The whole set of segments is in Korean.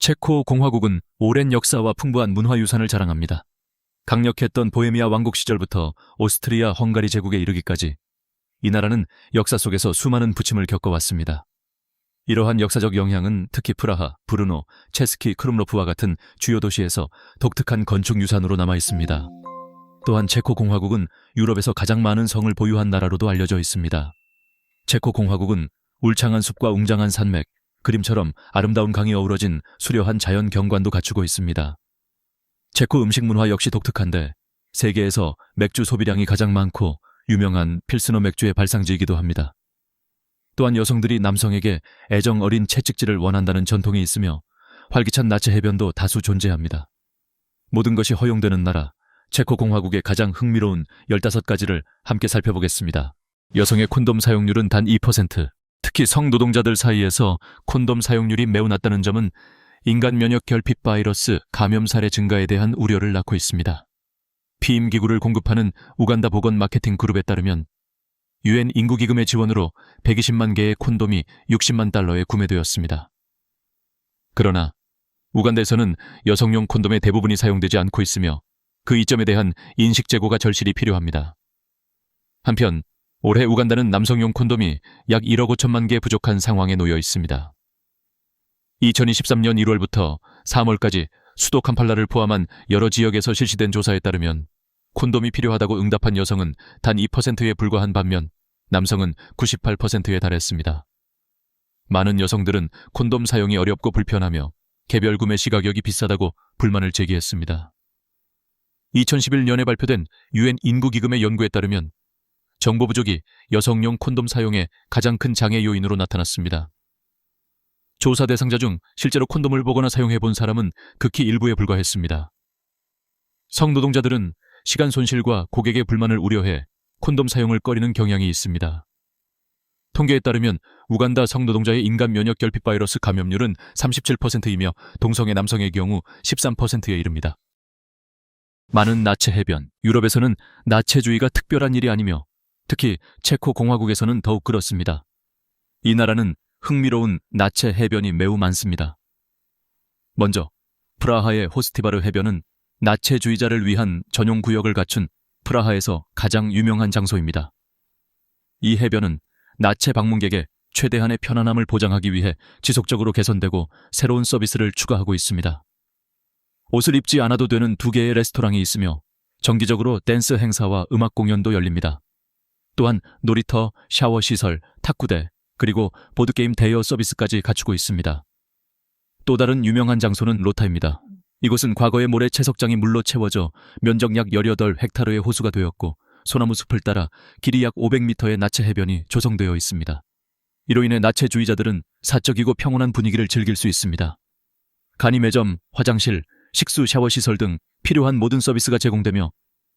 체코 공화국은 오랜 역사와 풍부한 문화유산을 자랑합니다. 강력했던 보헤미아 왕국 시절부터 오스트리아 헝가리 제국에 이르기까지 이 나라는 역사 속에서 수많은 부침을 겪어왔습니다. 이러한 역사적 영향은 특히 프라하, 브루노, 체스키 크룸로프와 같은 주요 도시에서 독특한 건축 유산으로 남아 있습니다. 또한 체코 공화국은 유럽에서 가장 많은 성을 보유한 나라로도 알려져 있습니다. 체코 공화국은 울창한 숲과 웅장한 산맥, 그림처럼 아름다운 강이 어우러진 수려한 자연 경관도 갖추고 있습니다. 체코 음식 문화 역시 독특한데 세계에서 맥주 소비량이 가장 많고 유명한 필스너 맥주의 발상지이기도 합니다. 또한 여성들이 남성에게 애정 어린 채찍질을 원한다는 전통이 있으며 활기찬 나체 해변도 다수 존재합니다. 모든 것이 허용되는 나라, 체코 공화국의 가장 흥미로운 15가지를 함께 살펴보겠습니다. 여성의 콘돔 사용률은 단 2%. 특히 성노동자들 사이에서 콘돔 사용률이 매우 낮다는 점은 인간 면역 결핍 바이러스 감염 사례 증가에 대한 우려를 낳고 있습니다. 피임 기구를 공급하는 우간다 보건 마케팅 그룹에 따르면 UN 인구기금의 지원으로 120만 개의 콘돔이 60만 달러에 구매되었습니다. 그러나 우간다에서는 여성용 콘돔의 대부분이 사용되지 않고 있으며 그 이점에 대한 인식 제고가 절실히 필요합니다. 한편 올해 우간다는 남성용 콘돔이 약 1억 5천만 개 부족한 상황에 놓여 있습니다. 2023년 1월부터 3월까지 수도 캄팔라를 포함한 여러 지역에서 실시된 조사에 따르면 콘돔이 필요하다고 응답한 여성은 단 2%에 불과한 반면 남성은 98%에 달했습니다. 많은 여성들은 콘돔 사용이 어렵고 불편하며 개별 구매 시가격이 비싸다고 불만을 제기했습니다. 2011년에 발표된 UN 인구기금의 연구에 따르면 정보 부족이 여성용 콘돔 사용에 가장 큰 장애 요인으로 나타났습니다. 조사 대상자 중 실제로 콘돔을 보거나 사용해 본 사람은 극히 일부에 불과했습니다. 성노동자들은 시간 손실과 고객의 불만을 우려해 콘돔 사용을 꺼리는 경향이 있습니다. 통계에 따르면 우간다 성노동자의 인간 면역 결핍 바이러스 감염률은 37%이며 동성애 남성의 경우 13%에 이릅니다. 많은 나체 해변, 유럽에서는 나체주의가 특별한 일이 아니며 특히 체코 공화국에서는 더욱 그렇습니다. 이 나라는 흥미로운 나체 해변이 매우 많습니다. 먼저 프라하의 호스티바르 해변은 나체주의자를 위한 전용 구역을 갖춘 프라하에서 가장 유명한 장소입니다. 이 해변은 나체 방문객의 최대한의 편안함을 보장하기 위해 지속적으로 개선되고 새로운 서비스를 추가하고 있습니다. 옷을 입지 않아도 되는 2개의 레스토랑이 있으며 정기적으로 댄스 행사와 음악 공연도 열립니다. 또한 놀이터, 샤워 시설, 탁구대, 그리고 보드게임 대여 서비스까지 갖추고 있습니다. 또 다른 유명한 장소는 로타입니다. 이곳은 과거의 모래 채석장이 물로 채워져 면적 약 18헥타르의 호수가 되었고 소나무 숲을 따라 길이 약 500m의 나체 해변이 조성되어 있습니다. 이로 인해 나체주의자들은 사적이고 평온한 분위기를 즐길 수 있습니다. 간이 매점, 화장실, 식수 샤워시설 등 필요한 모든 서비스가 제공되며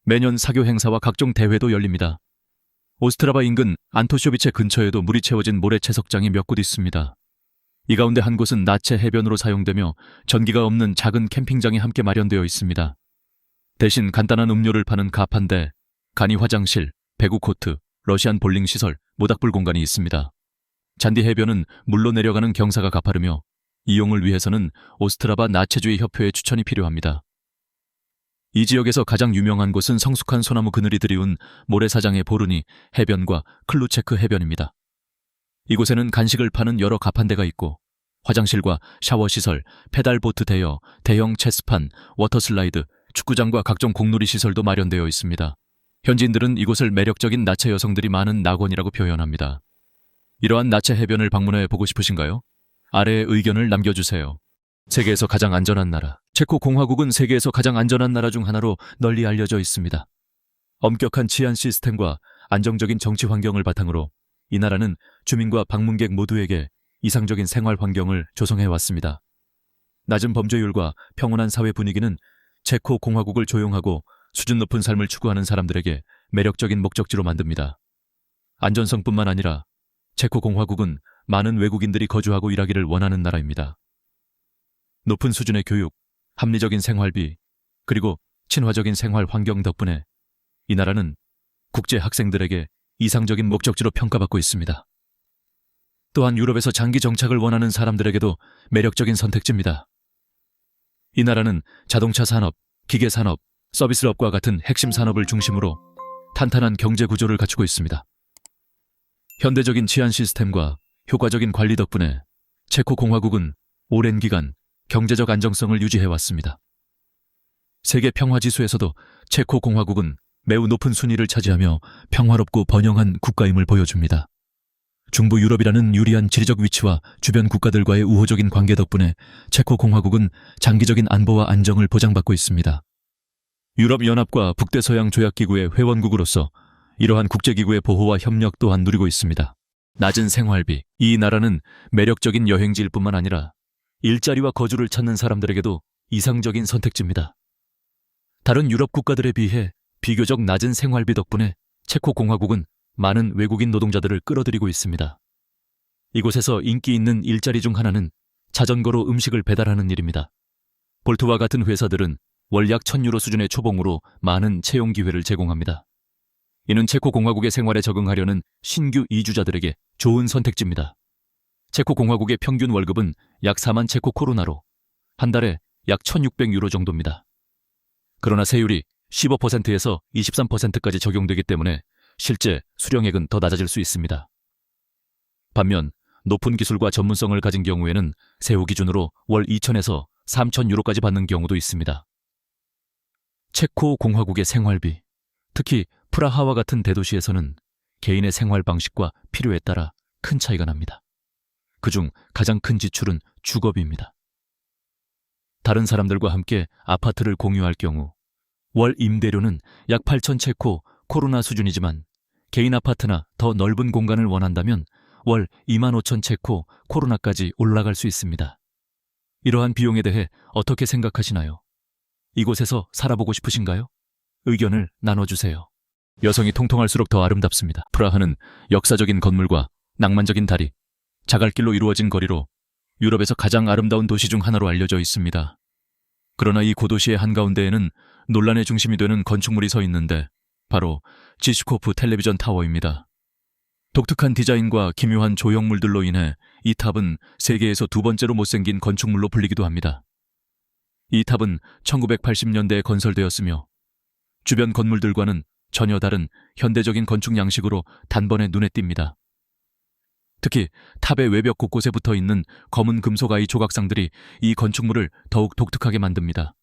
매년 사교 행사와 각종 대회도 열립니다. 오스트라바 인근 안토쇼비체 근처에도 물이 채워진 모래 채석장이 몇 곳 있습니다. 이 가운데 한 곳은 나체 해변으로 사용되며 전기가 없는 작은 캠핑장이 함께 마련되어 있습니다. 대신 간단한 음료를 파는 가판대, 간이 화장실, 배구 코트, 러시안 볼링 시설, 모닥불 공간이 있습니다. 잔디 해변은 물로 내려가는 경사가 가파르며 이용을 위해서는 오스트라바 나체주의 협회의 추천이 필요합니다. 이 지역에서 가장 유명한 곳은 성숙한 소나무 그늘이 드리운 모래사장의 보르니 해변과 클루체크 해변입니다. 이곳에는 간식을 파는 여러 가판대가 있고 화장실과 샤워시설, 페달보트 대여, 대형 체스판, 워터슬라이드, 축구장과 각종 공놀이 시설도 마련되어 있습니다. 현지인들은 이곳을 매력적인 나체 여성들이 많은 낙원이라고 표현합니다. 이러한 나체 해변을 방문해 보고 싶으신가요? 아래에 의견을 남겨주세요. 세계에서 가장 안전한 나라, 체코 공화국은 세계에서 가장 안전한 나라 중 하나로 널리 알려져 있습니다. 엄격한 치안 시스템과 안정적인 정치 환경을 바탕으로 이 나라는 주민과 방문객 모두에게 이상적인 생활 환경을 조성해왔습니다. 낮은 범죄율과 평온한 사회 분위기는 체코 공화국을 조용하고 수준 높은 삶을 추구하는 사람들에게 매력적인 목적지로 만듭니다. 안전성뿐만 아니라 체코 공화국은 많은 외국인들이 거주하고 일하기를 원하는 나라입니다. 높은 수준의 교육, 합리적인 생활비, 그리고 친화적인 생활 환경 덕분에 이 나라는 국제 학생들에게 이상적인 목적지로 평가받고 있습니다. 또한 유럽에서 장기 정착을 원하는 사람들에게도 매력적인 선택지입니다. 이 나라는 자동차 산업, 기계 산업, 서비스업과 같은 핵심 산업을 중심으로 탄탄한 경제 구조를 갖추고 있습니다. 현대적인 치안 시스템과 효과적인 관리 덕분에 체코 공화국은 오랜 기간 경제적 안정성을 유지해왔습니다. 세계 평화지수에서도 체코 공화국은 매우 높은 순위를 차지하며 평화롭고 번영한 국가임을 보여줍니다. 중부 유럽이라는 유리한 지리적 위치와 주변 국가들과의 우호적인 관계 덕분에 체코 공화국은 장기적인 안보와 안정을 보장받고 있습니다. 유럽연합과 북대서양 조약기구의 회원국으로서 이러한 국제기구의 보호와 협력 또한 누리고 있습니다. 낮은 생활비, 이 나라는 매력적인 여행지일 뿐만 아니라 일자리와 거주를 찾는 사람들에게도 이상적인 선택지입니다. 다른 유럽 국가들에 비해 비교적 낮은 생활비 덕분에 체코 공화국은 많은 외국인 노동자들을 끌어들이고 있습니다. 이곳에서 인기 있는 일자리 중 하나는 자전거로 음식을 배달하는 일입니다. 볼트와 같은 회사들은 월 약 1,000유로 수준의 초봉으로 많은 채용 기회를 제공합니다. 이는 체코 공화국의 생활에 적응하려는 신규 이주자들에게 좋은 선택지입니다. 체코 공화국의 평균 월급은 약 4만 체코 코로나로 한 달에 약 1,600유로 정도입니다. 그러나 세율이 15%에서 23%까지 적용되기 때문에 실제 수령액은 더 낮아질 수 있습니다. 반면 높은 기술과 전문성을 가진 경우에는 세후 기준으로 월 2,000에서 3,000유로까지 받는 경우도 있습니다. 체코 공화국의 생활비, 특히 프라하와 같은 대도시에서는 개인의 생활 방식과 필요에 따라 큰 차이가 납니다. 그중 가장 큰 지출은 주거비입니다. 다른 사람들과 함께 아파트를 공유할 경우 월 임대료는 약 8,000 체코 코로나 수준이지만 개인 아파트나 더 넓은 공간을 원한다면 월 25,000 체코 코로나까지 올라갈 수 있습니다. 이러한 비용에 대해 어떻게 생각하시나요? 이곳에서 살아보고 싶으신가요? 의견을 나눠주세요. 여성이 통통할수록 더 아름답습니다. 프라하는 역사적인 건물과 낭만적인 다리, 자갈길로 이루어진 거리로 유럽에서 가장 아름다운 도시 중 하나로 알려져 있습니다. 그러나 이 고도시의 한가운데에는 논란의 중심이 되는 건축물이 서 있는데 바로 지슈코프 텔레비전 타워입니다. 독특한 디자인과 기묘한 조형물들로 인해 이 탑은 세계에서 두 번째로 못생긴 건축물로 불리기도 합니다. 이 탑은 1980년대에 건설되었으며 주변 건물들과는 전혀 다른 현대적인 건축 양식으로 단번에 눈에 띕니다. 특히 탑의 외벽 곳곳에 붙어있는 검은 금속 아이 조각상들이 이 건축물을 더욱 독특하게 만듭니다.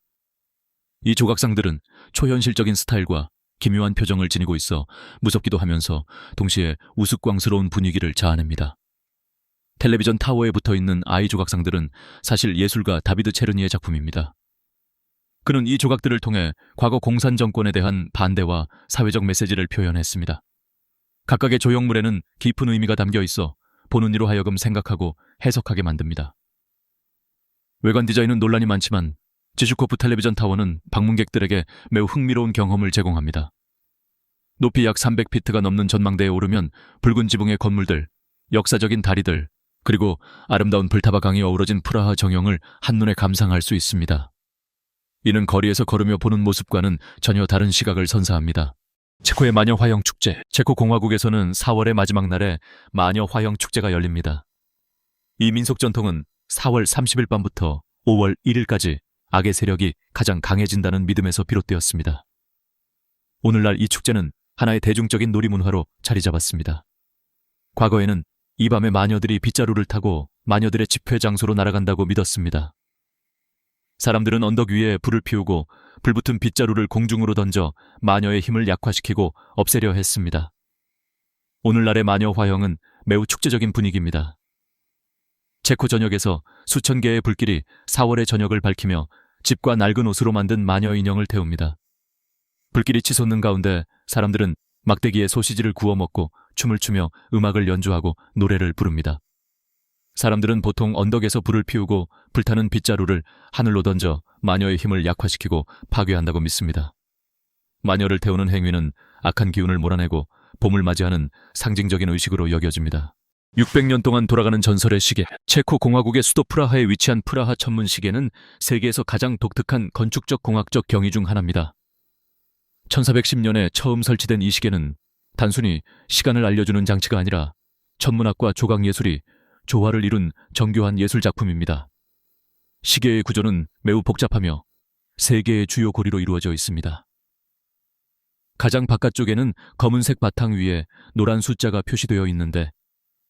이 조각상들은 초현실적인 스타일과 기묘한 표정을 지니고 있어 무섭기도 하면서 동시에 우스꽝스러운 분위기를 자아냅니다. 텔레비전 타워에 붙어있는 아이 조각상들은 사실 예술가 다비드 체르니의 작품입니다. 그는 이 조각들을 통해 과거 공산 정권에 대한 반대와 사회적 메시지를 표현했습니다. 각각의 조형물에는 깊은 의미가 담겨 있어 보는 이로 하여금 생각하고 해석하게 만듭니다. 외관 디자인은 논란이 많지만 지슈코프 텔레비전 타워는 방문객들에게 매우 흥미로운 경험을 제공합니다. 높이 약 300피트가 넘는 전망대에 오르면 붉은 지붕의 건물들, 역사적인 다리들, 그리고 아름다운 불타바 강이 어우러진 프라하 정형을 한눈에 감상할 수 있습니다. 이는 거리에서 걸으며 보는 모습과는 전혀 다른 시각을 선사합니다. 체코의 마녀 화형 축제. 체코 공화국에서는 4월의 마지막 날에 마녀 화형 축제가 열립니다. 이 민속 전통은 4월 30일 밤부터 5월 1일까지 악의 세력이 가장 강해진다는 믿음에서 비롯되었습니다. 오늘날 이 축제는 하나의 대중적인 놀이문화로 자리 잡았습니다. 과거에는 이 밤에 마녀들이 빗자루를 타고 마녀들의 집회 장소로 날아간다고 믿었습니다. 사람들은 언덕 위에 불을 피우고 불붙은 빗자루를 공중으로 던져 마녀의 힘을 약화시키고 없애려 했습니다. 오늘날의 마녀 화형은 매우 축제적인 분위기입니다. 체코 전역에서 수천 개의 불길이 4월의 저녁을 밝히며 집과 낡은 옷으로 만든 마녀 인형을 태웁니다. 불길이 치솟는 가운데 사람들은 막대기에 소시지를 구워 먹고 춤을 추며 음악을 연주하고 노래를 부릅니다. 사람들은 보통 언덕에서 불을 피우고 불타는 빗자루를 하늘로 던져 마녀의 힘을 약화시키고 파괴한다고 믿습니다. 마녀를 태우는 행위는 악한 기운을 몰아내고 봄을 맞이하는 상징적인 의식으로 여겨집니다. 600년 동안 돌아가는 전설의 시계. 체코 공화국의 수도 프라하에 위치한 프라하 천문 시계는 세계에서 가장 독특한 건축적 공학적 경이 중 하나입니다. 1410년에 처음 설치된 이 시계는 단순히 시간을 알려주는 장치가 아니라 천문학과 조각예술이 조화를 이룬 정교한 예술작품입니다. 시계의 구조는 매우 복잡하며 3개의 주요 고리로 이루어져 있습니다. 가장 바깥쪽에는 검은색 바탕 위에 노란 숫자가 표시되어 있는데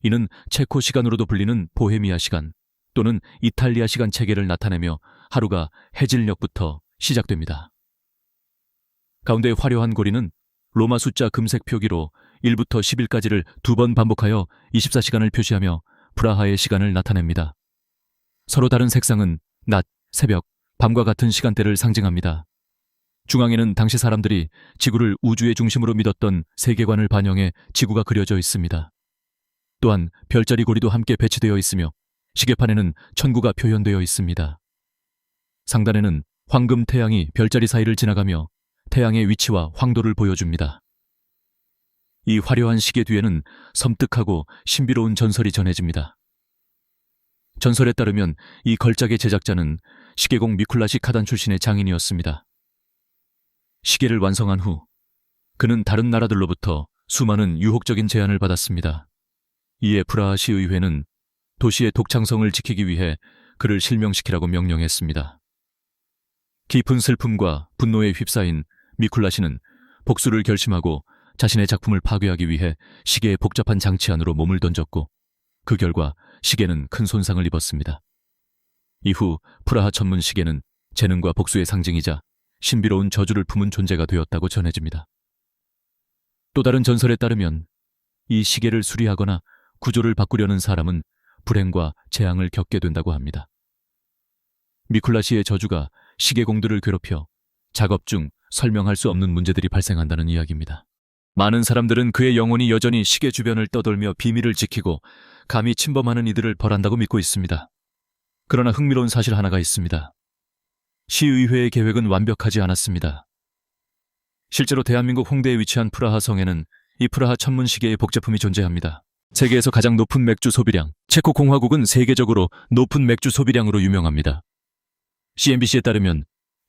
이는 체코 시간으로도 불리는 보헤미아 시간 또는 이탈리아 시간 체계를 나타내며 하루가 해질녘부터 시작됩니다. 가운데 화려한 고리는 로마 숫자 금색 표기로 1부터 10일까지를 2번 반복하여 24시간을 표시하며 프라하의 시간을 나타냅니다. 서로 다른 색상은 낮, 새벽, 밤과 같은 시간대를 상징합니다. 중앙에는 당시 사람들이 지구를 우주의 중심으로 믿었던 세계관을 반영해 지구가 그려져 있습니다. 또한 별자리 고리도 함께 배치되어 있으며 시계판에는 천구가 표현되어 있습니다. 상단에는 황금 태양이 별자리 사이를 지나가며 태양의 위치와 황도를 보여줍니다. 이 화려한 시계 뒤에는 섬뜩하고 신비로운 전설이 전해집니다. 전설에 따르면 이 걸작의 제작자는 시계공 미쿨라시 카단 출신의 장인이었습니다. 시계를 완성한 후 그는 다른 나라들로부터 수많은 유혹적인 제안을 받았습니다. 이에 프라하 시의회는 도시의 독창성을 지키기 위해 그를 실명시키라고 명령했습니다. 깊은 슬픔과 분노에 휩싸인 미쿨라시는 복수를 결심하고 자신의 작품을 파괴하기 위해 시계의 복잡한 장치 안으로 몸을 던졌고 그 결과 시계는 큰 손상을 입었습니다. 이후 프라하 천문 시계는 재능과 복수의 상징이자 신비로운 저주를 품은 존재가 되었다고 전해집니다. 또 다른 전설에 따르면 이 시계를 수리하거나 구조를 바꾸려는 사람은 불행과 재앙을 겪게 된다고 합니다. 미쿨라시의 저주가 시계공들을 괴롭혀 작업 중 설명할 수 없는 문제들이 발생한다는 이야기입니다. 많은 사람들은 그의 영혼이 여전히 시계 주변을 떠돌며 비밀을 지키고 감히 침범하는 이들을 벌한다고 믿고 있습니다. 그러나 흥미로운 사실 하나가 있습니다. 시의회의 계획은 완벽하지 않았습니다. 실제로 대한민국 홍대에 위치한 프라하 성에는 이 프라하 천문 시계의 복제품이 존재합니다. 세계에서 가장 높은 맥주 소비량, 체코 공화국은 세계적으로 높은 맥주 소비량으로 유명합니다. CNBC에 따르면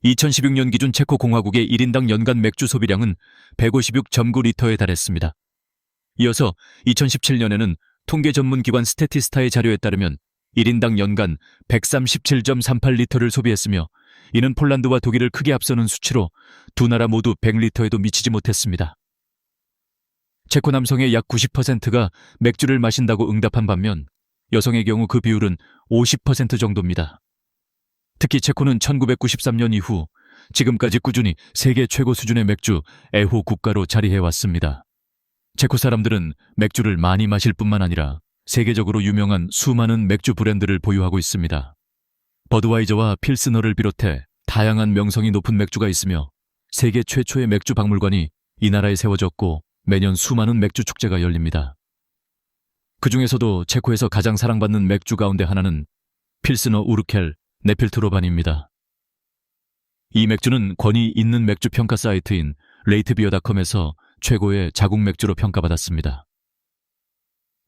2016년 기준 체코 공화국의 1인당 연간 맥주 소비량은 156.9리터에 달했습니다. 이어서 2017년에는 통계 전문 기관 스태티스타의 자료에 따르면 1인당 연간 137.38리터를 소비했으며 이는 폴란드와 독일을 크게 앞서는 수치로 두 나라 모두 100리터에도 미치지 못했습니다. 체코 남성의 약 90%가 맥주를 마신다고 응답한 반면 여성의 경우 그 비율은 50% 정도입니다. 특히 체코는 1993년 이후 지금까지 꾸준히 세계 최고 수준의 맥주 애호 국가로 자리해왔습니다. 체코 사람들은 맥주를 많이 마실 뿐만 아니라 세계적으로 유명한 수많은 맥주 브랜드를 보유하고 있습니다. 버드와이저와 필스너를 비롯해 다양한 명성이 높은 맥주가 있으며 세계 최초의 맥주 박물관이 이 나라에 세워졌고 매년 수많은 맥주 축제가 열립니다. 그 중에서도 체코에서 가장 사랑받는 맥주 가운데 하나는 필스너 우르켈 네필트로반입니다. 이 맥주는 권위 있는 맥주 평가 사이트인 레이트비어닷컴에서 최고의 자국 맥주로 평가받았습니다.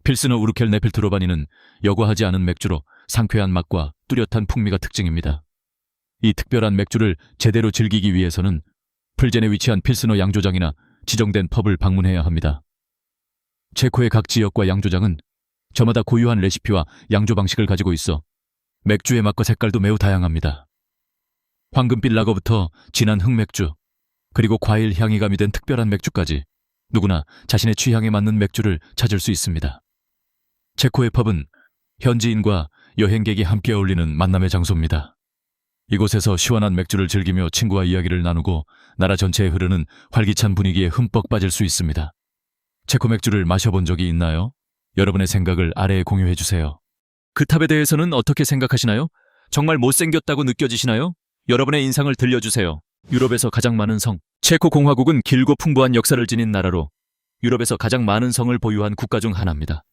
필스너 우르켈 네필트로바니는 여과하지 않은 맥주로 상쾌한 맛과 뚜렷한 풍미가 특징입니다. 이 특별한 맥주를 제대로 즐기기 위해서는 풀젠에 위치한 필스너 양조장이나 지정된 펍을 방문해야 합니다. 체코의 각 지역과 양조장은 저마다 고유한 레시피와 양조 방식을 가지고 있어 맥주의 맛과 색깔도 매우 다양합니다. 황금빛 라거부터 진한 흑맥주, 그리고 과일 향이 가미된 특별한 맥주까지 누구나 자신의 취향에 맞는 맥주를 찾을 수 있습니다. 체코의 펍은 현지인과 여행객이 함께 어울리는 만남의 장소입니다. 이곳에서 시원한 맥주를 즐기며 친구와 이야기를 나누고 나라 전체에 흐르는 활기찬 분위기에 흠뻑 빠질 수 있습니다. 체코 맥주를 마셔본 적이 있나요? 여러분의 생각을 아래에 공유해주세요. 그 탑에 대해서는 어떻게 생각하시나요? 정말 못생겼다고 느껴지시나요? 여러분의 인상을 들려주세요. 유럽에서 가장 많은 성, 체코 공화국은 길고 풍부한 역사를 지닌 나라로 유럽에서 가장 많은 성을 보유한 국가 중 하나입니다.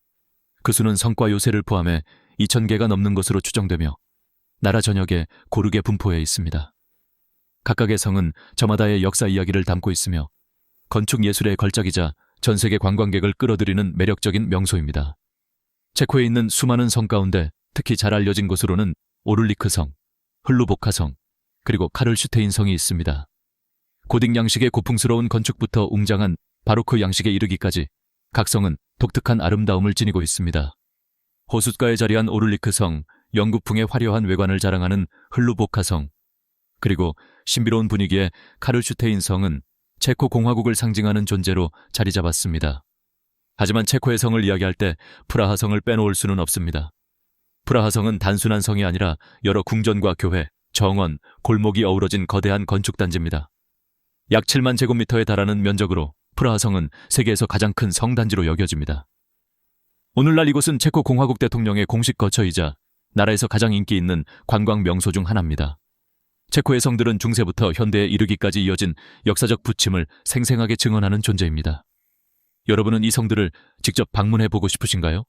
그 수는 성과 요새를 포함해 2,000개가 넘는 것으로 추정되며 나라 전역에 고르게 분포해 있습니다. 각각의 성은 저마다의 역사 이야기를 담고 있으며 건축 예술의 걸작이자 전 세계 관광객을 끌어들이는 매력적인 명소입니다. 체코에 있는 수많은 성 가운데 특히 잘 알려진 곳으로는 오를리크 성, 흘루보카 성, 그리고 카를슈테인 성이 있습니다. 고딕 양식의 고풍스러운 건축부터 웅장한 바로크 양식에 이르기까지 각 성은 독특한 아름다움을 지니고 있습니다. 호숫가에 자리한 오를리크 성, 영국풍의 화려한 외관을 자랑하는 흘루보카성, 그리고 신비로운 분위기의 카르슈테인 성은 체코 공화국을 상징하는 존재로 자리 잡았습니다. 하지만 체코의 성을 이야기할 때 프라하 성을 빼놓을 수는 없습니다. 프라하 성은 단순한 성이 아니라 여러 궁전과 교회, 정원, 골목이 어우러진 거대한 건축단지입니다. 약 7만 제곱미터에 달하는 면적으로 프라하 성은 세계에서 가장 큰 성단지로 여겨집니다. 오늘날 이곳은 체코 공화국 대통령의 공식 거처이자 나라에서 가장 인기 있는 관광 명소 중 하나입니다. 체코의 성들은 중세부터 현대에 이르기까지 이어진 역사적 부침을 생생하게 증언하는 존재입니다. 여러분은 이 성들을 직접 방문해보고 싶으신가요?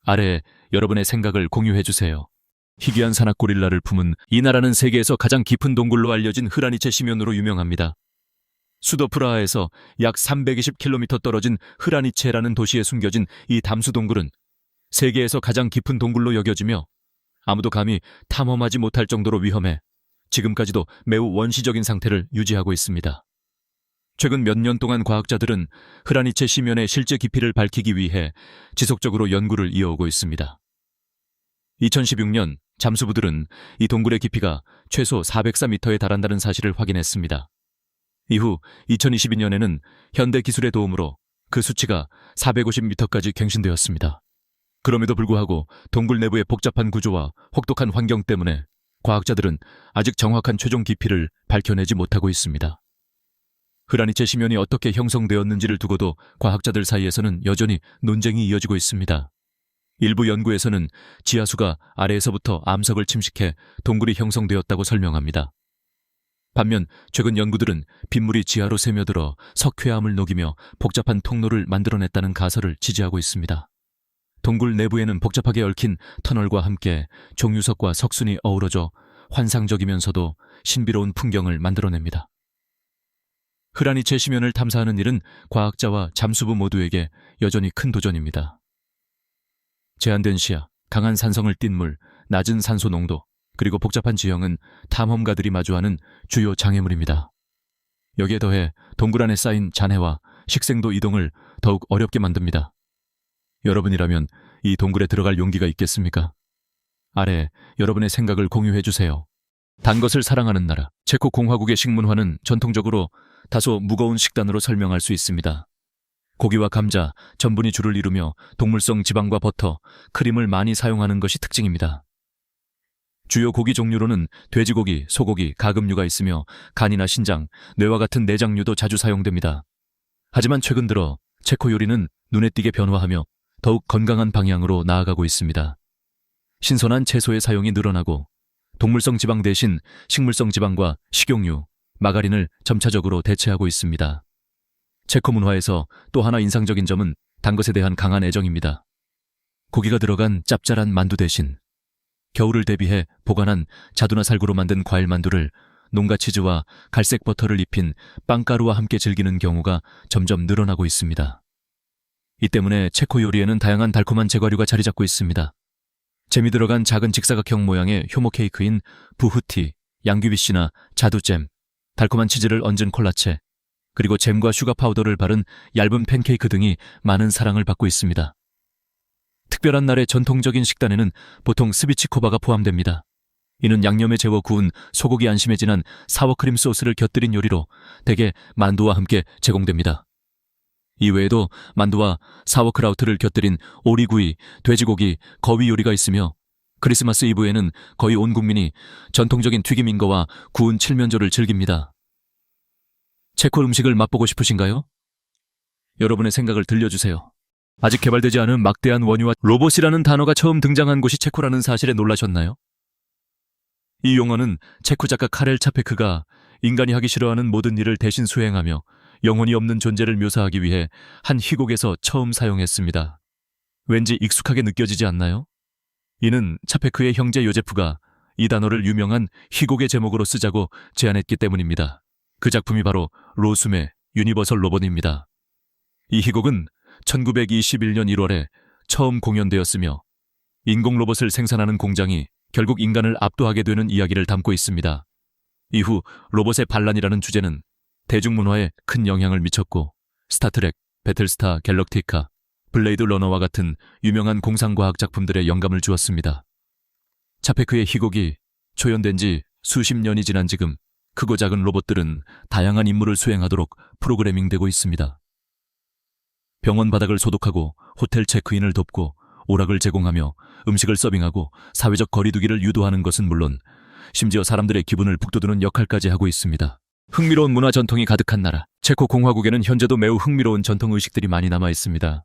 아래에 여러분의 생각을 공유해주세요. 희귀한 산악고릴라를 품은 이 나라는 세계에서 가장 깊은 동굴로 알려진 흐라니체 심연으로 유명합니다. 수도 프라하에서 약 320km 떨어진 흐라니체라는 도시에 숨겨진 이 담수 동굴은 세계에서 가장 깊은 동굴로 여겨지며 아무도 감히 탐험하지 못할 정도로 위험해 지금까지도 매우 원시적인 상태를 유지하고 있습니다. 최근 몇 년 동안 과학자들은 흐라니체 심연의 실제 깊이를 밝히기 위해 지속적으로 연구를 이어오고 있습니다. 2016년 잠수부들은 이 동굴의 깊이가 최소 404m에 달한다는 사실을 확인했습니다. 이후 2022년에는 현대 기술의 도움으로 그 수치가 450m까지 갱신되었습니다. 그럼에도 불구하고 동굴 내부의 복잡한 구조와 혹독한 환경 때문에 과학자들은 아직 정확한 최종 깊이를 밝혀내지 못하고 있습니다. 흐라니체 심연이 어떻게 형성되었는지를 두고도 과학자들 사이에서는 여전히 논쟁이 이어지고 있습니다. 일부 연구에서는 지하수가 아래에서부터 암석을 침식해 동굴이 형성되었다고 설명합니다. 반면 최근 연구들은 빗물이 지하로 새며들어 석회암을 녹이며 복잡한 통로를 만들어냈다는 가설을 지지하고 있습니다. 동굴 내부에는 복잡하게 얽힌 터널과 함께 종유석과 석순이 어우러져 환상적이면서도 신비로운 풍경을 만들어냅니다. 흐라니체 심연을 탐사하는 일은 과학자와 잠수부 모두에게 여전히 큰 도전입니다. 제한된 시야, 강한 산성을 띤 물, 낮은 산소 농도, 그리고 복잡한 지형은 탐험가들이 마주하는 주요 장애물입니다. 여기에 더해 동굴 안에 쌓인 잔해와 식생도 이동을 더욱 어렵게 만듭니다. 여러분이라면 이 동굴에 들어갈 용기가 있겠습니까? 아래 여러분의 생각을 공유해주세요. 단 것을 사랑하는 나라, 체코 공화국의 식문화는 전통적으로 다소 무거운 식단으로 설명할 수 있습니다. 고기와 감자, 전분이 주를 이루며 동물성 지방과 버터, 크림을 많이 사용하는 것이 특징입니다. 주요 고기 종류로는 돼지고기, 소고기, 가금류가 있으며 간이나 신장, 뇌와 같은 내장류도 자주 사용됩니다. 하지만 최근 들어 체코 요리는 눈에 띄게 변화하며 더욱 건강한 방향으로 나아가고 있습니다. 신선한 채소의 사용이 늘어나고 동물성 지방 대신 식물성 지방과 식용유, 마가린을 점차적으로 대체하고 있습니다. 체코 문화에서 또 하나 인상적인 점은 단 것에 대한 강한 애정입니다. 고기가 들어간 짭짤한 만두 대신 겨울을 대비해 보관한 자두나 살구로 만든 과일 만두를 농가 치즈와 갈색 버터를 입힌 빵가루와 함께 즐기는 경우가 점점 늘어나고 있습니다. 이 때문에 체코 요리에는 다양한 달콤한 제과류가 자리 잡고 있습니다. 잼이 들어간 작은 직사각형 모양의 효모 케이크인 부후티, 양귀비씨나 자두잼, 달콤한 치즈를 얹은 콜라체, 그리고 잼과 슈가 파우더를 바른 얇은 팬케이크 등이 많은 사랑을 받고 있습니다. 특별한 날의 전통적인 식단에는 보통 스비치코바가 포함됩니다. 이는 양념에 재워 구운 소고기 안심에 진한 사워크림 소스를 곁들인 요리로 대개 만두와 함께 제공됩니다. 이외에도 만두와 사워크라우트를 곁들인 오리구이, 돼지고기, 거위 요리가 있으며 크리스마스 이브에는 거의 온 국민이 전통적인 튀김 인거와 구운 칠면조를 즐깁니다. 체코 음식을 맛보고 싶으신가요? 여러분의 생각을 들려주세요. 아직 개발되지 않은 막대한 원유와 로봇이라는 단어가 처음 등장한 곳이 체코라는 사실에 놀라셨나요? 이 용어는 체코 작가 카렐 차페크가 인간이 하기 싫어하는 모든 일을 대신 수행하며 영혼이 없는 존재를 묘사하기 위해 한 희곡에서 처음 사용했습니다. 왠지 익숙하게 느껴지지 않나요? 이는 차페크의 형제 요제프가 이 단어를 유명한 희곡의 제목으로 쓰자고 제안했기 때문입니다. 그 작품이 바로 로숨의 유니버설 로봇입니다. 이 희곡은 1921년 1월에 처음 공연되었으며 인공 로봇을 생산하는 공장이 결국 인간을 압도하게 되는 이야기를 담고 있습니다. 이후 로봇의 반란이라는 주제는 대중문화에 큰 영향을 미쳤고 스타트렉, 배틀스타 갤럭티카, 블레이드 러너와 같은 유명한 공상과학 작품들의 영감을 주었습니다. 자페크의 희곡이 초연된 지 수십 년이 지난 지금 크고 작은 로봇들은 다양한 임무를 수행하도록 프로그래밍되고 있습니다. 병원 바닥을 소독하고 호텔 체크인을 돕고 오락을 제공하며 음식을 서빙하고 사회적 거리두기를 유도하는 것은 물론 심지어 사람들의 기분을 북돋우는 역할까지 하고 있습니다. 흥미로운 문화 전통이 가득한 나라 체코 공화국에는 현재도 매우 흥미로운 전통 의식들이 많이 남아 있습니다.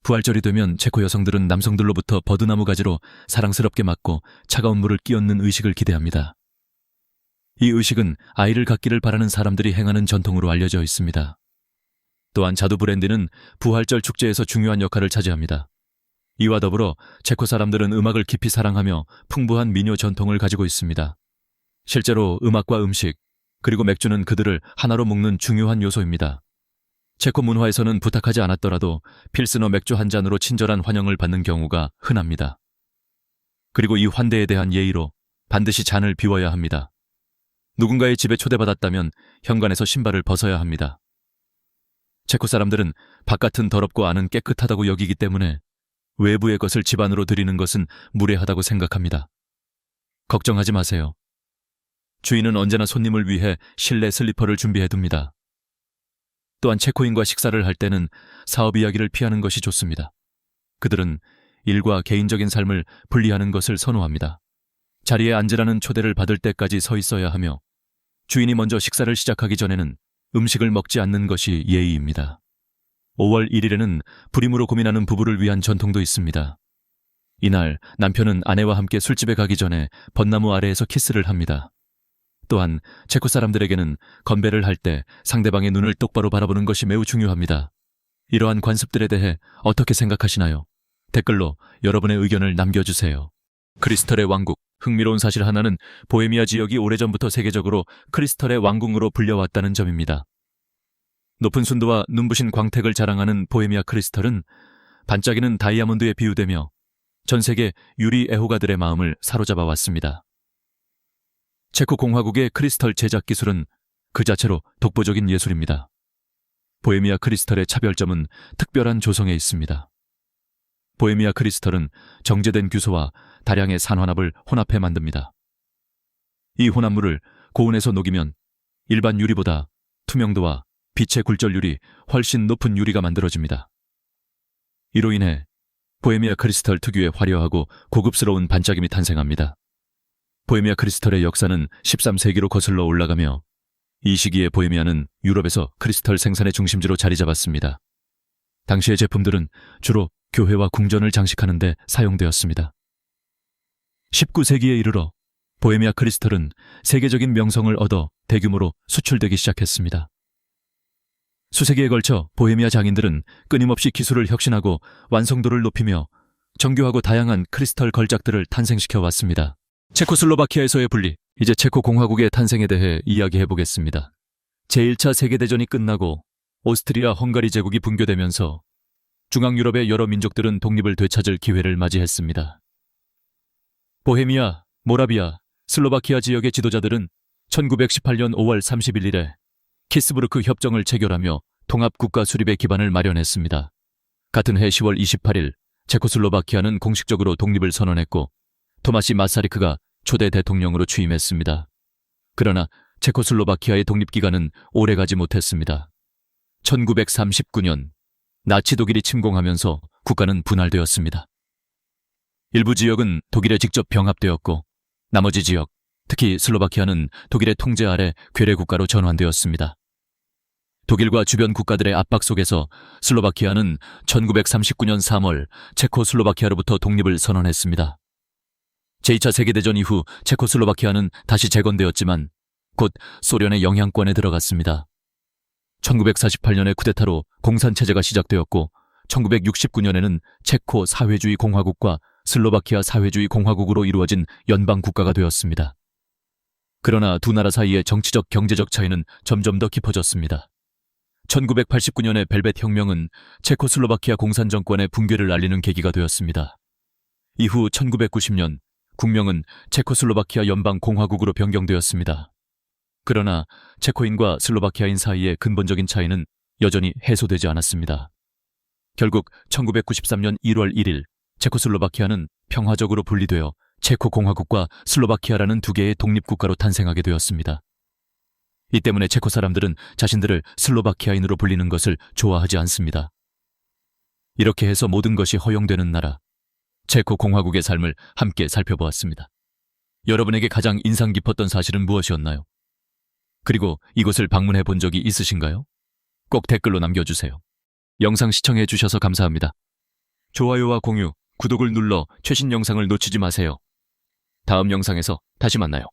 부활절이 되면 체코 여성들은 남성들로부터 버드나무 가지로 사랑스럽게 맞고 차가운 물을 끼얹는 의식을 기대합니다. 이 의식은 아이를 갖기를 바라는 사람들이 행하는 전통으로 알려져 있습니다. 또한 자두 브랜디는 부활절 축제에서 중요한 역할을 차지합니다. 이와 더불어 체코 사람들은 음악을 깊이 사랑하며 풍부한 민요 전통을 가지고 있습니다. 실제로 음악과 음식, 그리고 맥주는 그들을 하나로 묶는 중요한 요소입니다. 체코 문화에서는 부탁하지 않았더라도 필스너 맥주 한 잔으로 친절한 환영을 받는 경우가 흔합니다. 그리고 이 환대에 대한 예의로 반드시 잔을 비워야 합니다. 누군가의 집에 초대받았다면 현관에서 신발을 벗어야 합니다. 체코 사람들은 바깥은 더럽고 안은 깨끗하다고 여기기 때문에 외부의 것을 집 안으로 들이는 것은 무례하다고 생각합니다. 걱정하지 마세요. 주인은 언제나 손님을 위해 실내 슬리퍼를 준비해둡니다. 또한 체코인과 식사를 할 때는 사업 이야기를 피하는 것이 좋습니다. 그들은 일과 개인적인 삶을 분리하는 것을 선호합니다. 자리에 앉으라는 초대를 받을 때까지 서 있어야 하며 주인이 먼저 식사를 시작하기 전에는 음식을 먹지 않는 것이 예의입니다. 5월 1일에는 불임으로 고민하는 부부를 위한 전통도 있습니다. 이날 남편은 아내와 함께 술집에 가기 전에 벚나무 아래에서 키스를 합니다. 또한 체코 사람들에게는 건배를 할 때 상대방의 눈을 똑바로 바라보는 것이 매우 중요합니다. 이러한 관습들에 대해 어떻게 생각하시나요? 댓글로 여러분의 의견을 남겨주세요. 크리스털의 왕국. 흥미로운 사실 하나는 보헤미아 지역이 오래전부터 세계적으로 크리스털의 왕궁으로 불려왔다는 점입니다. 높은 순도와 눈부신 광택을 자랑하는 보헤미아 크리스털은 반짝이는 다이아몬드에 비유되며 전 세계 유리 애호가들의 마음을 사로잡아 왔습니다. 체코 공화국의 크리스털 제작 기술은 그 자체로 독보적인 예술입니다. 보헤미아 크리스털의 차별점은 특별한 조성에 있습니다. 보헤미아 크리스털은 정제된 규소와 다량의 산화납을 혼합해 만듭니다. 이 혼합물을 고온에서 녹이면 일반 유리보다 투명도와 빛의 굴절률이 훨씬 높은 유리가 만들어집니다. 이로 인해 보헤미아 크리스털 특유의 화려하고 고급스러운 반짝임이 탄생합니다. 보헤미아 크리스털의 역사는 13세기로 거슬러 올라가며 이 시기에 보헤미아는 유럽에서 크리스털 생산의 중심지로 자리 잡았습니다. 당시의 제품들은 주로 교회와 궁전을 장식하는 데 사용되었습니다. 19세기에 이르러 보헤미아 크리스털은 세계적인 명성을 얻어 대규모로 수출되기 시작했습니다. 수세기에 걸쳐 보헤미아 장인들은 끊임없이 기술을 혁신하고 완성도를 높이며 정교하고 다양한 크리스털 걸작들을 탄생시켜 왔습니다. 체코슬로바키아에서의 분리, 이제 체코 공화국의 탄생에 대해 이야기해 보겠습니다. 제1차 세계대전이 끝나고 오스트리아 헝가리 제국이 붕괴되면서 중앙유럽의 여러 민족들은 독립을 되찾을 기회를 맞이했습니다. 보헤미아, 모라비아, 슬로바키아 지역의 지도자들은 1918년 5월 31일에 키스부르크 협정을 체결하며 통합국가 수립의 기반을 마련했습니다. 같은 해 10월 28일 체코슬로바키아는 공식적으로 독립을 선언했고 토마시 마사리크가 초대 대통령으로 취임했습니다. 그러나 체코슬로바키아의 독립기간은 오래가지 못했습니다. 1939년 나치 독일이 침공하면서 국가는 분할되었습니다. 일부 지역은 독일에 직접 병합되었고 나머지 지역, 특히 슬로바키아는 독일의 통제 아래 괴뢰 국가로 전환되었습니다. 독일과 주변 국가들의 압박 속에서 슬로바키아는 1939년 3월 체코슬로바키아로부터 독립을 선언했습니다. 제2차 세계대전 이후 체코슬로바키아는 다시 재건되었지만 곧 소련의 영향권에 들어갔습니다. 1948년의 쿠데타로 공산체제가 시작되었고 1969년에는 체코 사회주의 공화국과 슬로바키아 사회주의 공화국으로 이루어진 연방국가가 되었습니다. 그러나 두 나라 사이의 정치적 경제적 차이는 점점 더 깊어졌습니다. 1989년의 벨벳 혁명은 체코슬로바키아 공산정권의 붕괴를 알리는 계기가 되었습니다. 이후 1990년 국명은 체코슬로바키아 연방공화국으로 변경되었습니다. 그러나 체코인과 슬로바키아인 사이의 근본적인 차이는 여전히 해소되지 않았습니다. 결국 1993년 1월 1일 체코슬로바키아는 평화적으로 분리되어 체코 공화국과 슬로바키아라는 두 개의 독립국가로 탄생하게 되었습니다. 이 때문에 체코 사람들은 자신들을 슬로바키아인으로 불리는 것을 좋아하지 않습니다. 이렇게 해서 모든 것이 허용되는 나라, 체코 공화국의 삶을 함께 살펴보았습니다. 여러분에게 가장 인상 깊었던 사실은 무엇이었나요? 그리고 이곳을 방문해 본 적이 있으신가요? 꼭 댓글로 남겨주세요. 영상 시청해 주셔서 감사합니다. 좋아요와 공유, 구독을 눌러 최신 영상을 놓치지 마세요. 다음 영상에서 다시 만나요.